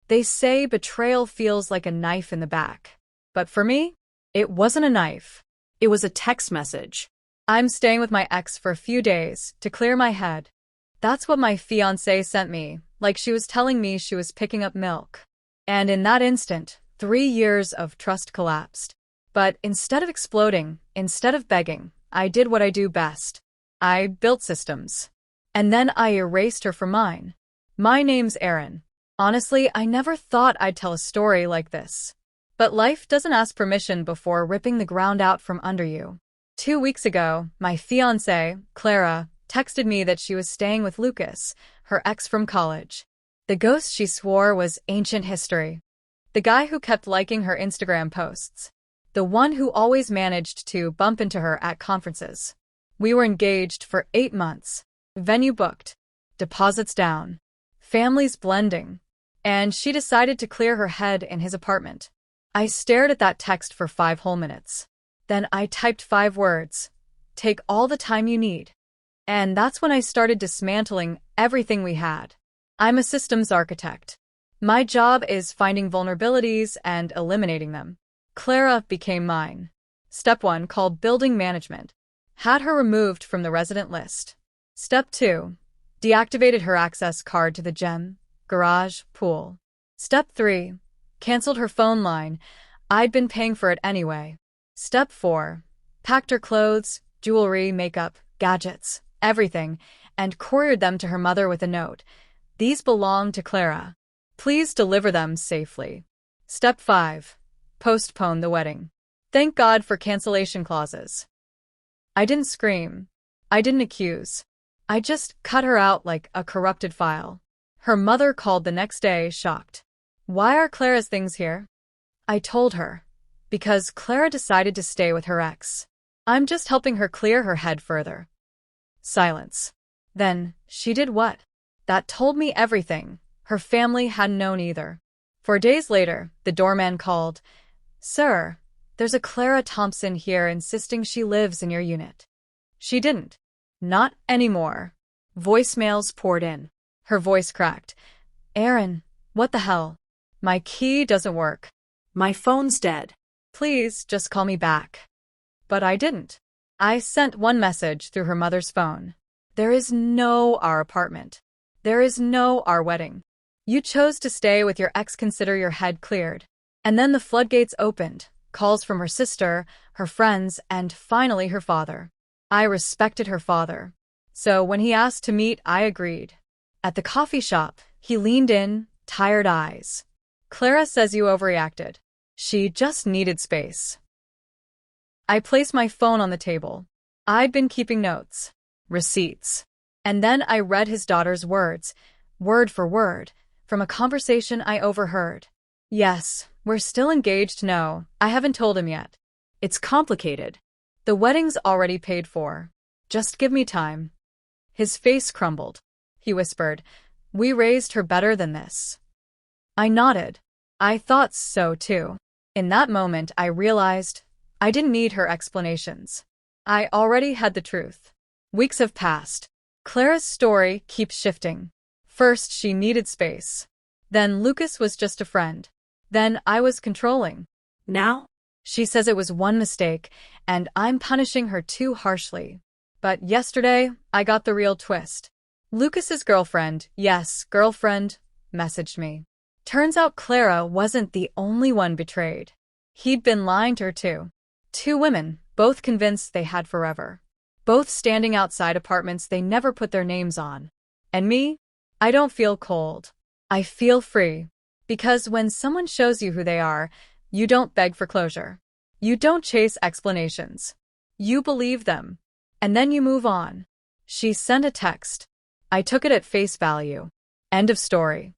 They say betrayal feels like a knife in the back. But for me, it wasn't a knife. It was a text message. I'm staying with my ex for a few days to clear my head. That's what my fiancée sent me, like she was telling me she was picking up milk. And in that instant, 3 years of trust collapsed. But instead of exploding, instead of begging, I did what I do best. I built systems. And then I erased her from mine. My name's Erin. Honestly, I never thought I'd tell a story like this. But life doesn't ask permission before ripping the ground out from under you. 2 weeks ago, my fiancée, Clara, texted me that she was staying with Lucas, her ex from college. The ghost she swore was ancient history. The guy who kept liking her Instagram posts. The one who always managed to bump into her at conferences. We were engaged for 8 months. Venue booked. Deposits down. Families blending. And she decided to clear her head in his apartment. I stared at that text for 5 whole minutes. Then I typed 5 words. Take all the time you need. And that's when I started dismantling everything we had. I'm a systems architect. My job is finding vulnerabilities and eliminating them. Clara became mine. Step 1, called building management. Had her removed from the resident list. Step 2, deactivated her access card to the gym, garage, pool. Step 3, canceled her phone line. I'd been paying for it anyway. Step 4, packed her clothes, jewelry, makeup, gadgets, everything, and couriered them to her mother with a note. These belong to Clara. Please deliver them safely. Step 5, postpone the wedding. Thank God for cancellation clauses. I didn't scream. I didn't accuse. I just cut her out like a corrupted file. Her mother called the next day, shocked. Why are Clara's things here? I told her. Because Clara decided to stay with her ex. I'm just helping her clear her head further. Silence. Then, she did what? That told me everything. Her family hadn't known either. 4 days later, the doorman called. Sir, there's a Clara Thompson here insisting she lives in your unit. She didn't. Not anymore. Voicemails poured in. Her voice cracked. Erin, what the hell? My key doesn't work. My phone's dead. Please just call me back. But I didn't. I sent one message through her mother's phone. There is no our apartment. There is no our wedding. You chose to stay with your ex, consider your head cleared. And then the floodgates opened. Calls from her sister, her friends, and finally her father. I respected her father. So when he asked to meet, I agreed. At the coffee shop, he leaned in, tired eyes. Clara says you overreacted. She just needed space. I placed my phone on the table. I'd been keeping notes, receipts. And then I read his daughter's words, word for word, from a conversation I overheard. Yes, we're still engaged. No, I haven't told him yet. It's complicated. The wedding's already paid for. Just give me time. His face crumbled. He whispered, we raised her better than this. I nodded. I thought so too. In that moment, I realized I didn't need her explanations. I already had the truth. Weeks have passed. Clara's story keeps shifting. First, she needed space. Then Lucas was just a friend. Then I was controlling. Now? She says it was one mistake, and I'm punishing her too harshly. But yesterday, I got the real twist. Lucas's girlfriend, yes, girlfriend, messaged me. Turns out Clara wasn't the only one betrayed. He'd been lying to her too. 2 women, both convinced they had forever. Both standing outside apartments they never put their names on. And me? I don't feel cold. I feel free. Because when someone shows you who they are, you don't beg for closure. You don't chase explanations. You believe them. And then you move on. She sent a text. I took it at face value. End of story.